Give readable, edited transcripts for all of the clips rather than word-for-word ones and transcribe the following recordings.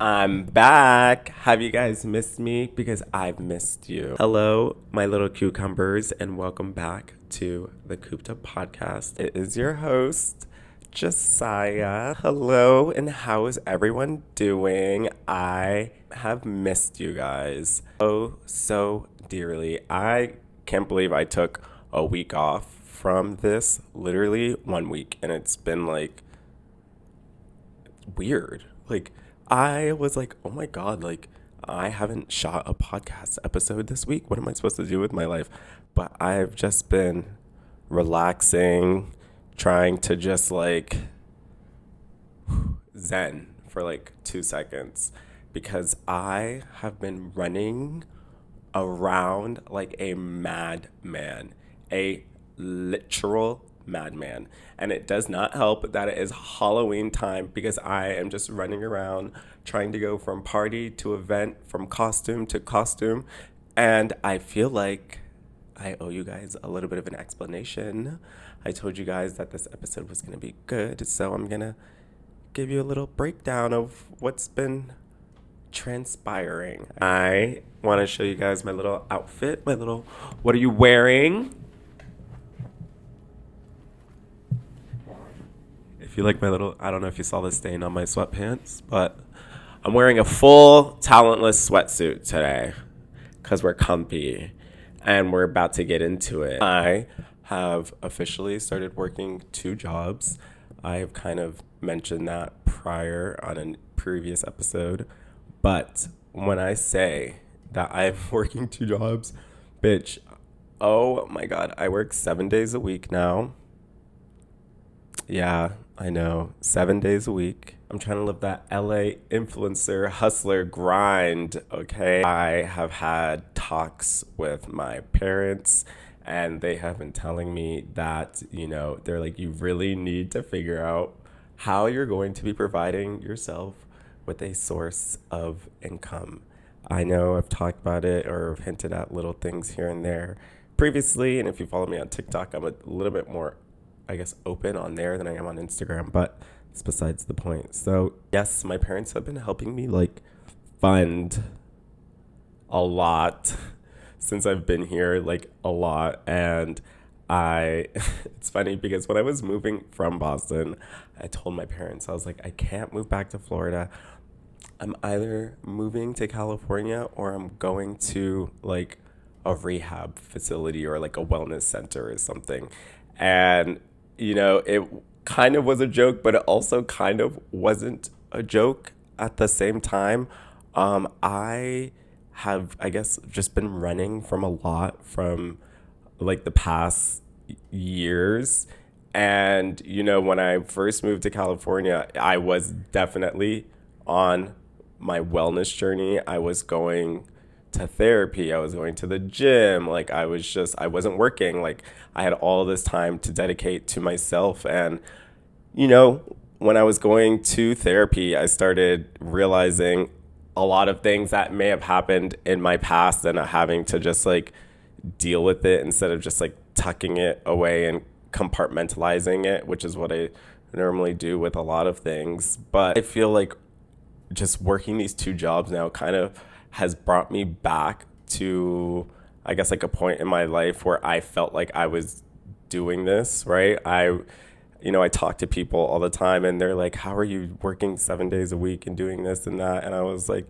I'm back. Have you guys missed me? Because I've missed you. Hello, my little cucumbers, and welcome back to the Coop'd Up podcast. It is your host, Josiah. Hello, and how is everyone doing? I have missed you guys so dearly. I can't believe I took a week off from this, literally 1 week, and it's been like weird. Like, I was like, oh my God, like, I haven't shot a podcast episode this week. What am I supposed to do with my life? But I've just been relaxing, trying to just like zen for like 2 seconds because I have been running around like a madman, a literal madman. And it does not help that it is Halloween time because I am just running around trying to go from party to event, from costume to costume. And I feel like I owe you guys a little bit of an explanation. I told you guys that this episode was going to be good, so I'm going to give you a little breakdown of what's been transpiring. I want to show you guys my little outfit, what are you wearing? If you like my little, I don't know if you saw the stain on my sweatpants, but I'm wearing a full talentless sweatsuit today because we're comfy and we're about to get into it. I have officially started working 2 jobs. I have kind of mentioned that prior on a previous episode. But when I say that I'm working 2 jobs, bitch, oh my God, I work 7 days a week now. Yeah, I know, 7 days a week. I'm trying to live that LA influencer hustler grind, okay? I have had talks with my parents and they have been telling me that, they're like, you really need to figure out how you're going to be providing yourself with a source of income. I know I've talked about it or hinted at little things here and there previously, and if you follow me on TikTok, I'm a little bit more, I guess, open on there than I am on Instagram, but it's besides the point. So, yes, my parents have been helping me like fund a lot since I've been here, like a lot. And it's funny because when I was moving from Boston, I told my parents, I was like, I can't move back to Florida. I'm either moving to California or I'm going to like a rehab facility or like a wellness center or something. And, it kind of was a joke, but it also kind of wasn't a joke at the same time. I have, I guess, just been running from a lot from like the past years. And, when I first moved to California, I was definitely on my wellness journey. I was going to therapy. I was going to the gym. Like I wasn't working. Like I had all this time to dedicate to myself. And, when I was going to therapy, I started realizing a lot of things that may have happened in my past and having to just like deal with it instead of just like tucking it away and compartmentalizing it, which is what I normally do with a lot of things. But I feel like just working these 2 jobs now kind of has brought me back to, I guess, like a point in my life where I felt like I was doing this, right? I talk to people all the time and they're like, how are you working 7 days a week and doing this and that? And I was like,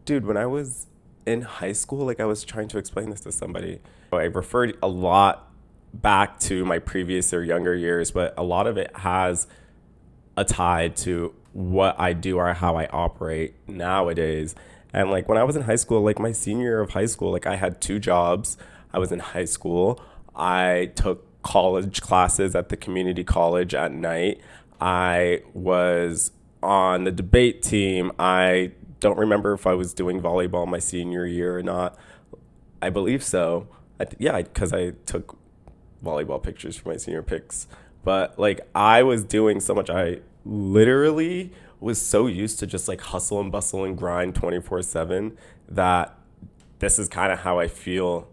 dude, when I was in high school, like I was trying to explain this to somebody. I referred a lot back to my previous or younger years, but a lot of it has a tie to what I do or how I operate nowadays. And like when I was in high school, like my senior year of high school, like I had 2 jobs. I was in high school. I took college classes at the community college at night. I was on the debate team. I don't remember if I was doing volleyball my senior year or not. I believe so. Yeah, because I took volleyball pictures for my senior pics. But like I was doing so much. I literally was so used to just like hustle and bustle and grind 24/7 that this is kind of how I feel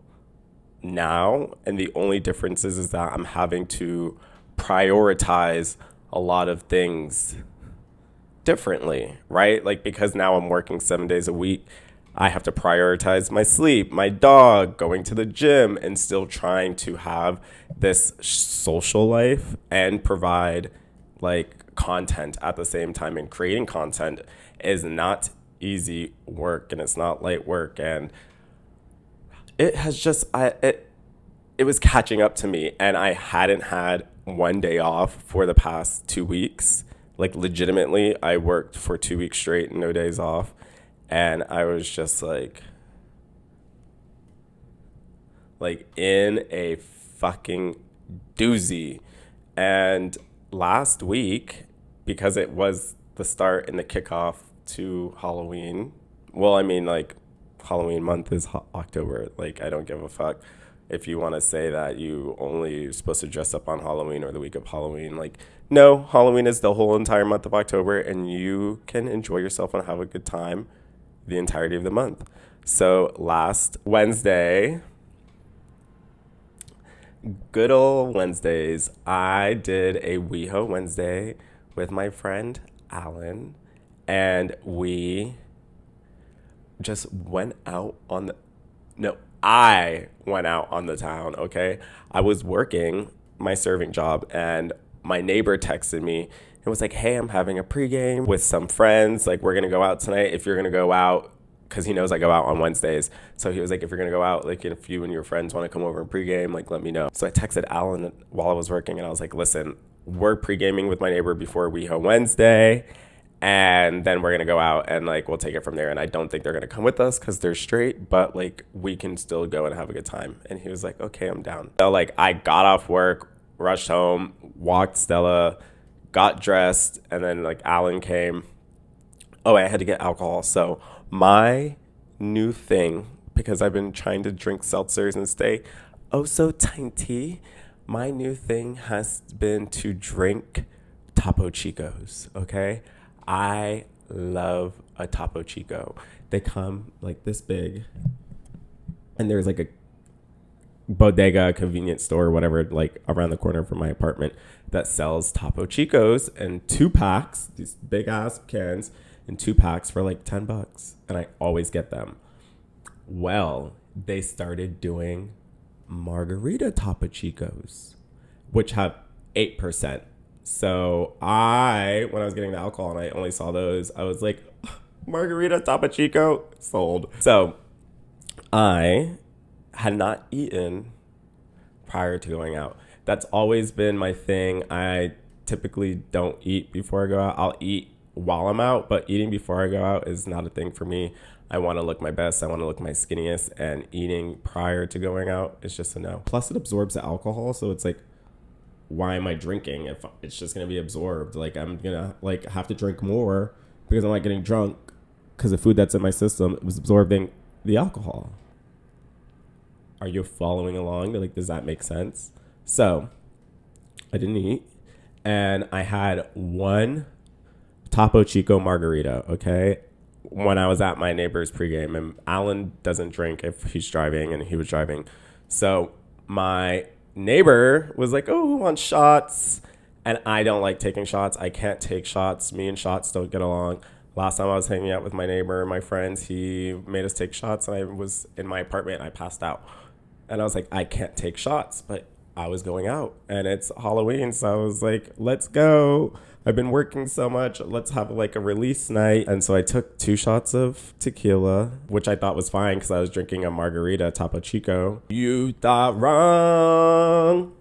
now. And the only difference is that I'm having to prioritize a lot of things differently, right? Like, because now I'm working 7 days a week, I have to prioritize my sleep, my dog, going to the gym, and still trying to have this social life and provide like content at the same time. And creating content is not easy work, and it's not light work. And it has just, it was catching up to me, and I hadn't had one day off for the past 2 weeks. Like, legitimately, I worked for 2 weeks straight, no days off. And I was just like in a fucking doozy. And last week, because it was the start and the kickoff to Halloween, well, I mean, like, Halloween month is October. Like, I don't give a fuck if you want to say that you only supposed to dress up on Halloween or the week of Halloween. Like, no, Halloween is the whole entire month of October, and you can enjoy yourself and have a good time the entirety of the month. So last Wednesday, good old Wednesdays, I did a WeHo Wednesday with my friend Alan, and we just went out on the, no, I went out on the town, okay? I was working my serving job, and my neighbor texted me and was like, hey, I'm having a pregame with some friends. Like, we're going to go out tonight. If you're going to go out, because he knows I go out on Wednesdays. So he was like, if you're going to go out, like, if you and your friends want to come over and pregame, like, let me know. So I texted Alan while I was working, and I was like, listen, we're pregaming with my neighbor before WeHo Wednesday. And then we're going to go out and, like, we'll take it from there. And I don't think they're going to come with us because they're straight, but, like, we can still go and have a good time. And he was like, okay, I'm down. So, like, I got off work, rushed home, walked Stella, got dressed, and then, like, Alan came. Oh, I had to get alcohol. So my new thing, because I've been trying to drink seltzers and stay oh so tiny, my new thing has been to drink Topo Chicos, okay? I love a Topo Chico. They come like this big, and there's like a bodega, convenience store, whatever, like around the corner from my apartment that sells Topo Chicos and 2 packs, these big ass cans in 2 packs for like $10. And I always get them. Well, they started doing margarita Topo Chicos, which have 8%. So when I was getting the alcohol and I only saw those, I was like, margarita Topo Chico sold. So I had not eaten prior to going out. That's always been my thing. I typically don't eat before I go out. I'll eat while I'm out, but eating before I go out is not a thing for me. I want to look my best. I want to look my skinniest, and eating prior to going out is just a no. Plus, it absorbs the alcohol, so it's like, why am I drinking if it's just going to be absorbed? Like, I'm going to like have to drink more because I'm not getting drunk because the food that's in my system was absorbing the alcohol. Are you following along? Like, does that make sense? So I didn't eat, and I had one Topo Chico margarita, okay, when I was at my neighbor's pregame. And Alan doesn't drink if he's driving, and he was driving. So my neighbor was like, oh, who wants shots? And I don't like taking shots. I can't take shots. Me and shots don't get along. Last time I was hanging out with my neighbor and my friends, he made us take shots, and I was in my apartment and I passed out. And I was like, I can't take shots, but I was going out and it's Halloween. So I was like, let's go. I've been working so much. Let's have like a release night. And so I took 2 shots of tequila, which I thought was fine because I was drinking a margarita Topo Chico. You thought wrong,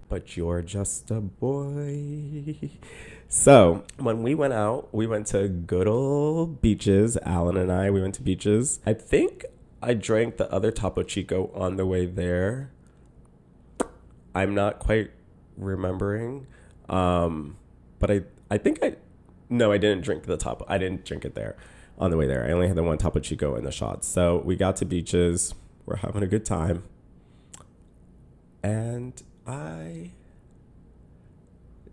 but you're just a boy. So when we went out, we went to good old Beaches. Alan and I, we went to Beaches. I think I drank the other Topo Chico on the way there. I'm not quite remembering. But I think I didn't drink the Topo. I didn't drink it there on the way there. I only had the one Topo Chico and the shots. So we got to Beaches. We're having a good time. And I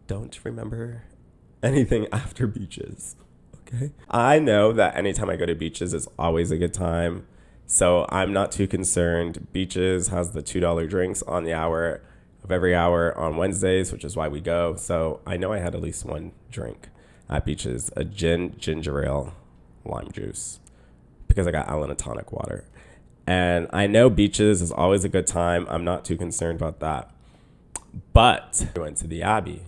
don't remember anything after Beaches. Okay. I know that anytime I go to Beaches, it's always a good time. So I'm not too concerned. Beaches has the $2 drinks on the hour of every hour on Wednesdays, which is why we go. So I know I had at least one drink. at Beaches, a gin, ginger ale, lime juice, because I got Allen tonic water. And I know Beaches is always a good time. I'm not too concerned about that. But I went to the Abbey.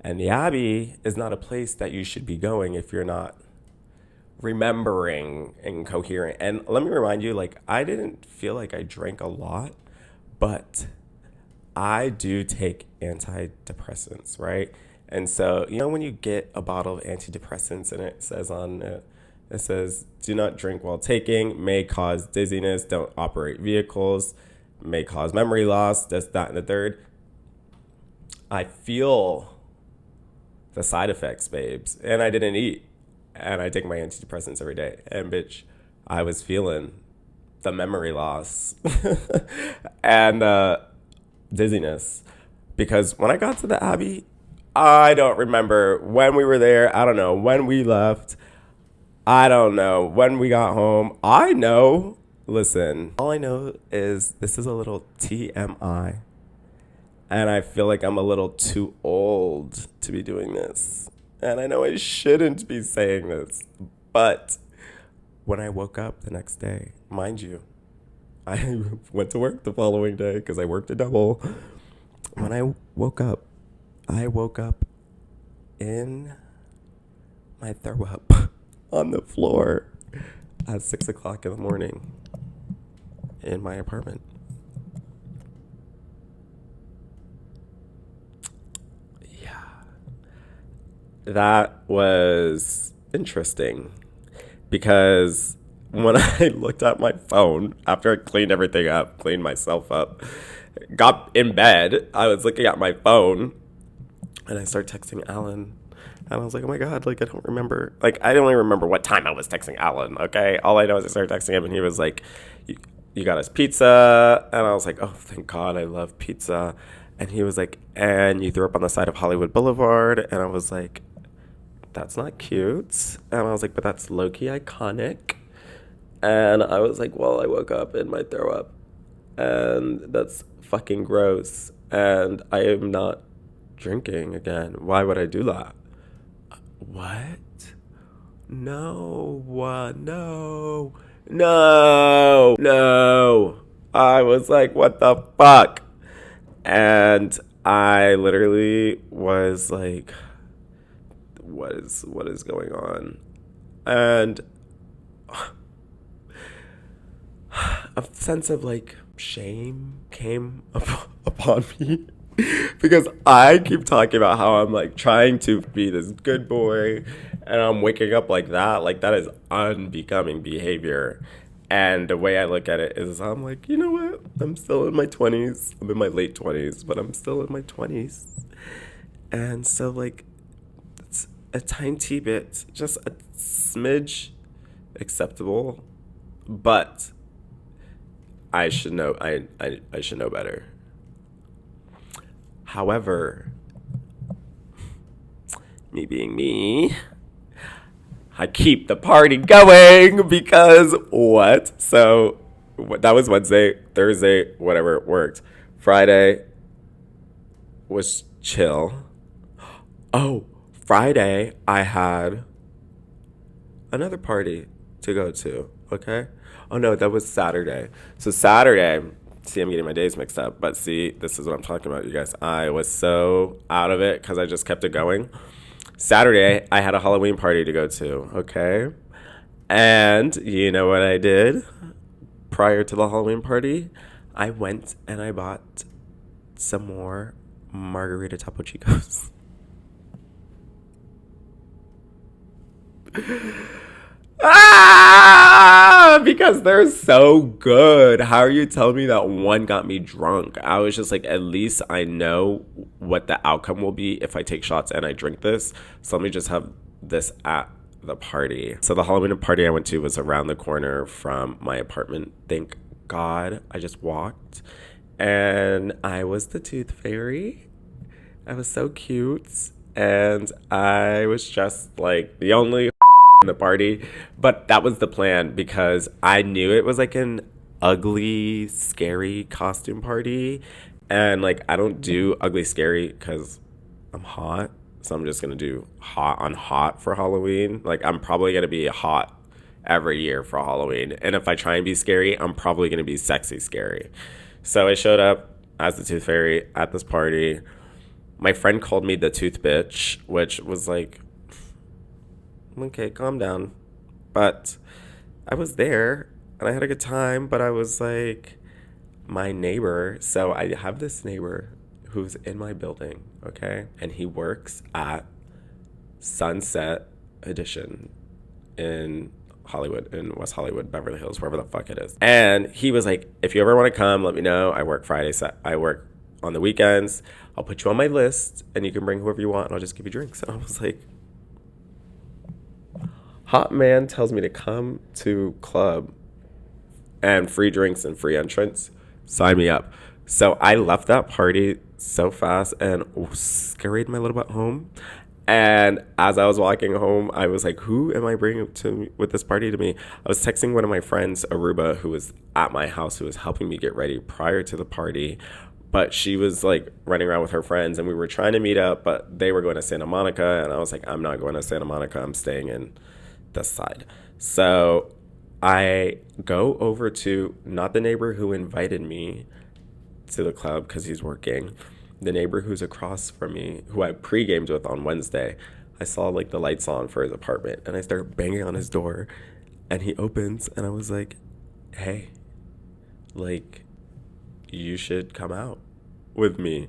And the Abbey is not a place that you should be going if you're not remembering and coherent. And let me remind you, like, I didn't feel like I drank a lot, but I do take antidepressants, right? And so, you know, when you get a bottle of antidepressants and it says on it, it says, do not drink while taking, may cause dizziness, don't operate vehicles, may cause memory loss, this, that, and the third. I feel the side effects, babes. And I didn't eat. And I take my antidepressants every day. And bitch, I was feeling the memory loss and dizziness. Because when I got to the Abbey, I don't remember when we were there. I don't know when we left. I don't know when we got home. I know, listen, all I know is this is a little TMI. And I feel like I'm a little too old to be doing this. And I know I shouldn't be saying this. But when I woke up the next day, mind you, I went to work the following day because I worked a double. When I woke up in my throw up on the floor at 6 o'clock in the morning in my apartment. That was interesting because when I looked at my phone after I cleaned everything up, cleaned myself up, got in bed, I was looking at my phone and I started texting Alan. And I was like, oh my God, like, I don't remember. Like, I don't even remember what time I was texting Alan, okay? All I know is I started texting him and he was like, you got us pizza. And I was like, oh, thank God, I love pizza. And he was like, and you threw up on the side of Hollywood Boulevard. And I was like, that's not cute. And I was like, but that's low-key iconic. And I was like, well, I woke up in my throw up. And that's fucking gross. And I am not drinking again. Why would I do that? What? No. No. I was like, what the fuck? And I literally was like, what is going on? And a sense of like shame came upon me because I keep talking about how I'm like trying to be this good boy and I'm waking up like that. Like, that is unbecoming behavior. And the way I look at it is I'm like, you know what? I'm still in my 20s. I'm in my late 20s, but I'm still in my 20s. And so, like, it's a tiny bit, just a smidge acceptable. But I should know, I should know better. However, me being me, I keep the party going because what? So that was Wednesday, Thursday, whatever, worked. Friday was chill. Oh, Friday I had another party to go to, okay? Oh no, that was Saturday. So Saturday, see, I'm getting my days mixed up, but see, this is what I'm talking about, you guys. I was so out of it because I just kept it going. Saturday, I had a Halloween party to go to, okay? And you know what I did prior to the Halloween party? I went and I bought some more margarita Topo Chicos. Because they're so good. How are you telling me that one got me drunk? I was just like, at least I know what the outcome will be if I take shots and I drink this. So let me just have this at the party. So the Halloween party I went to was around the corner from my apartment. Thank God. I just walked and I was the tooth fairy. I was so cute. And I was just like the only in the party, but that was the plan because I knew it was like an ugly, scary costume party, and like I don't do ugly, scary because I'm hot, So I'm just going to do hot on hot for Halloween. Like, I'm probably going to be hot every year for Halloween. And if I try and be scary, I'm probably going to be sexy scary. So I showed up as the Tooth Fairy at this party. My friend called me the Tooth Bitch, which was like, okay, calm down. But I was there and I had a good time, but I was like, my neighbor. So I have this neighbor who's in my building, okay? And he works at Sunset Edition in Hollywood, in West Hollywood, Beverly Hills, wherever the fuck it is. And he was like, if you ever want to come, let me know. I work I work on the weekends. I'll put you on my list and you can bring whoever you want and I'll just give you drinks. And I was like, hot man tells me to come to club and free drinks and free entrance. Sign me up. So I left that party so fast and scurried my little butt home. And as I was walking home, I was like, who am I bringing with this party to me? I was texting one of my friends, Aruba, who was at my house, who was helping me get ready prior to the party. But she was like running around with her friends and we were trying to meet up, but they were going to Santa Monica. And I was like, I'm not going to Santa Monica. I'm staying in this side. So I go over to not the neighbor who invited me to the club because he's working, the neighbor who's across from me, who I pre-gamed with on Wednesday. I saw like the lights on for his apartment and I started banging on his door and he opens and I was like, hey, like, you should come out with me.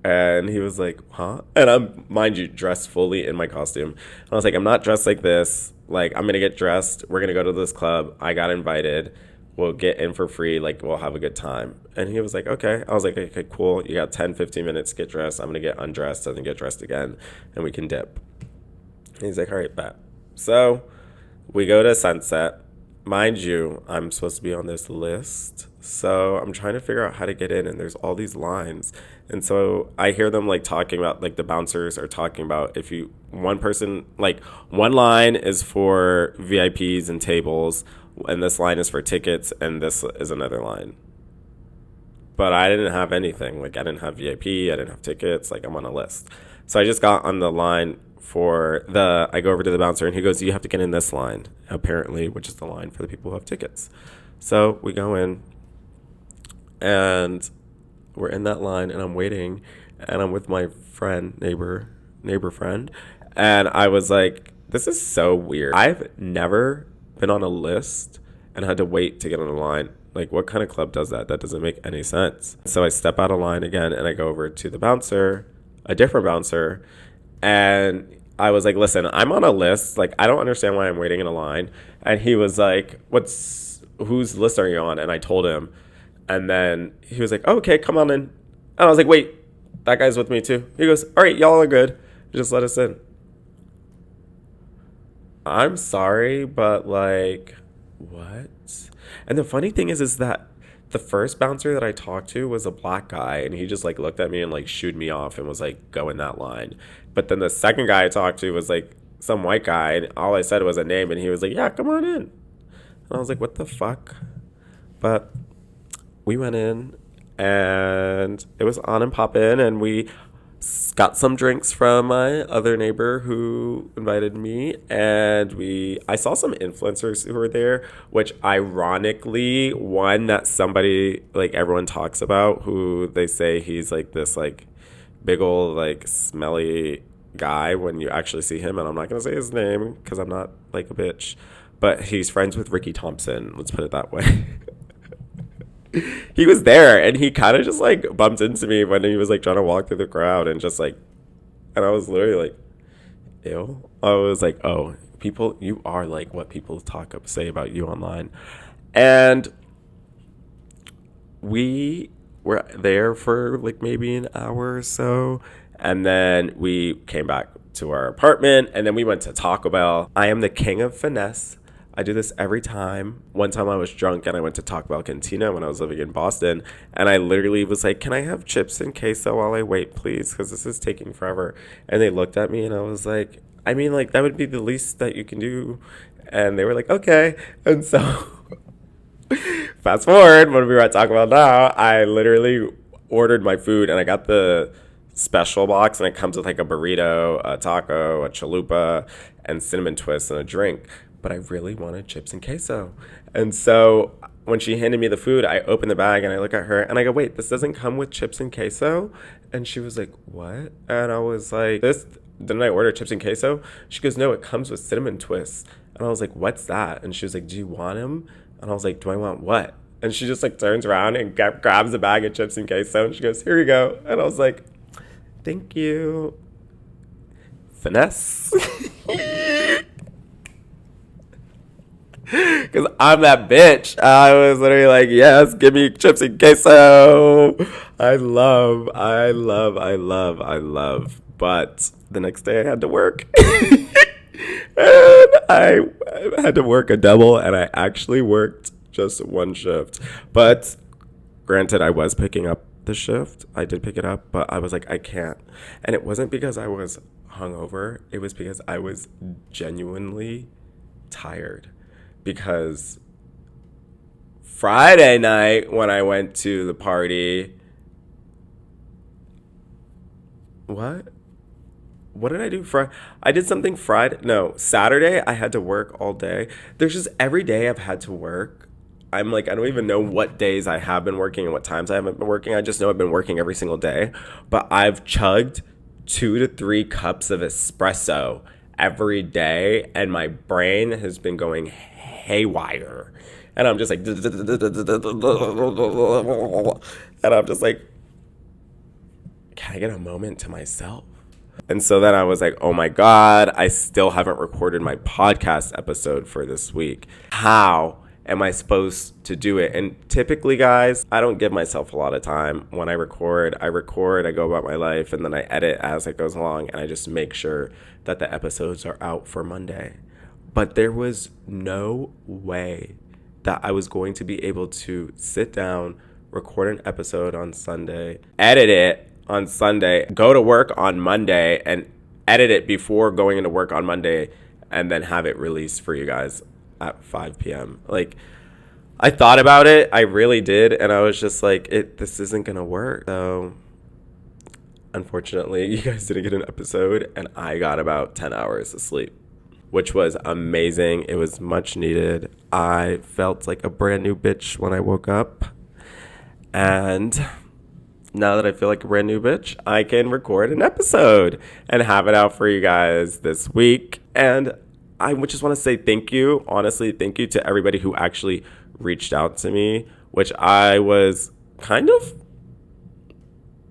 And he was like, huh? And I'm, mind you, dressed fully in my costume. And I was like, I'm not dressed like this. Like, I'm going to get dressed. We're going to go to this club. I got invited. We'll get in for free. Like, we'll have a good time. And he was like, okay. I was like, okay, cool. You got 10, 15 minutes to get dressed. I'm going to get undressed and then get dressed again. And we can dip. And he's like, all right, bet. So we go to Sunset. Mind you, I'm supposed to be on this list. So I'm trying to figure out how to get in. And there's all these lines. And so I hear them like talking about, like the bouncers are talking about if you, one person, like one line is for VIPs and tables. And this line is for tickets, and this is another line. But I didn't have anything. Like, I didn't have VIP, I didn't have tickets. Like, I'm on a list. So I just got on the line I go over to the bouncer, and he goes, you have to get in this line, apparently, which is the line for the people who have tickets. So we go in, and we're in that line, and I'm waiting, and I'm with my friend, neighbor friend, and I was like, this is so weird. I've never been on a list and had to wait to get on a line. Like, what kind of club does that? That doesn't make any sense. So I step out of line again and I go over to the bouncer, a different bouncer, and I was like, listen, I'm on a list. Like, I don't understand why I'm waiting in a line. And he was like, whose list are you on? And I told him. And then he was like, oh, okay, come on in. And I was like, wait, that guy's with me too. He goes, all right, y'all are good. Just let us in. I'm sorry, but like, what? And the funny thing is that the first bouncer that I talked to was a black guy, and he just like looked at me and like shooed me off and was like, go in that line. But then the second guy I talked to was like some white guy, and all I said was a name, and he was like, yeah, come on in. And I was like, what the fuck? But we went in, and it was on and poppin', and we got some drinks from my other neighbor who invited me, and I saw some influencers who were there, which ironically, one that somebody like everyone talks about, who they say he's like this like big old like smelly guy when you actually see him, and I'm not gonna say his name because I'm not like a bitch, but he's friends with Ricky Thompson, let's put it that way. He was there, and he kind of just like bumped into me when he was like trying to walk through the crowd, and just like, and I was literally like, ew. I was like, oh, people, you are like what people say about you online. And we were there for like maybe an hour or so, and then we came back to our apartment, and then we went to Taco Bell. I am the king of finesse. I do this every time. One time I was drunk and I went to Taco Bell Cantina when I was living in Boston, and I literally was like, can I have chips and queso while I wait, please? Because this is taking forever. And they looked at me and I was like, I mean, like, that would be the least that you can do. And they were like, okay. And so fast forward, when we were at Taco Bell now, I literally ordered my food and I got the special box, and it comes with like a burrito, a taco, a chalupa, and cinnamon twists and a drink. But I really wanted chips and queso. And so when she handed me the food, I opened the bag and I look at her and I go, wait, this doesn't come with chips and queso? And she was like, what? And I was like, didn't I order chips and queso? She goes, no, it comes with cinnamon twists. And I was like, what's that? And she was like, do you want them? And I was like, do I want what? And she just like turns around and grabs a bag of chips and queso and she goes, here you go. And I was like, thank you. Finesse. Because I'm that bitch. I was literally like, yes, give me chips and queso. I love. But the next day I had to work. And I had to work a double, and I actually worked just one shift. But granted, I was picking up the shift. I did pick it up, but I was like, I can't. And it wasn't because I was hungover. It was because I was genuinely tired. Because Friday night when I went to the party, what did I do I did something Saturday I had to work all day. There's just every day I've had to work. I'm like, I don't even know what days I have been working and what times I haven't been working. I just know I've been working every single day. But I've chugged 2 to 3 cups of espresso every day, and my brain has been going haywire. And I'm just like, and I'm just like, can I get a moment to myself? And so then I was like, oh my God, I still haven't recorded my podcast episode for this week. How am I supposed to do it? And typically, guys, I don't give myself a lot of time. When I record, I go about my life, and then I edit as it goes along, and I just make sure that the episodes are out for Monday. But there was no way that I was going to be able to sit down, record an episode on Sunday, edit it on Sunday, go to work on Monday, and edit it before going into work on Monday, and then have it released for you guys at 5 p.m. Like, I thought about it, I really did, and I was just like, this isn't gonna work. So unfortunately, you guys didn't get an episode, and I got about 10 hours of sleep, which was amazing. It was much needed. I felt like a brand new bitch when I woke up, and now that I feel like a brand new bitch, I can record an episode and have it out for you guys this week. And I just want to say thank you. Honestly, thank you to everybody who actually reached out to me, which I was kind of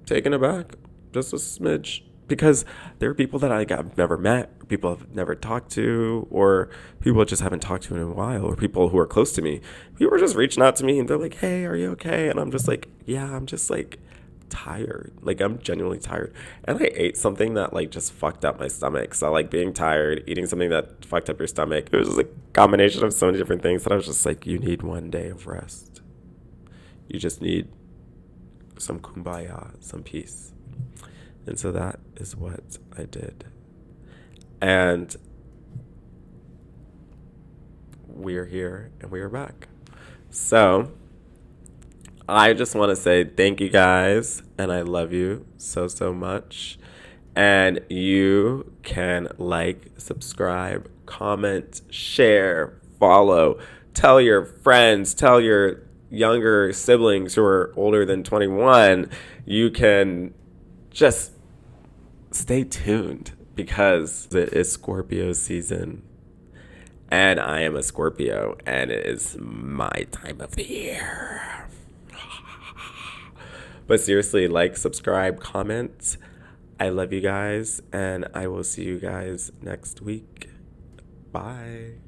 taken aback, just a smidge. Because there are people that I've never met, people I've never talked to, or people I just haven't talked to in a while, or people who are close to me. People are just reaching out to me and they're like, hey, are you okay? And I'm just like, yeah, I'm just like tired. Like, I'm genuinely tired. And I ate something that like just fucked up my stomach. So like being tired, eating something that fucked up your stomach, it was just a combination of so many different things that I was just like, you need one day of rest. You just need some kumbaya, some peace. And so that is what I did. And we're here and we are back. So I just want to say thank you guys, and I love you so, so much. And you can like, subscribe, comment, share, follow, tell your friends, tell your younger siblings who are older than 21. You can just stay tuned because it is Scorpio season. And I am a Scorpio, and it is my time of the year. But seriously, like, subscribe, comment. I love you guys, and I will see you guys next week. Bye.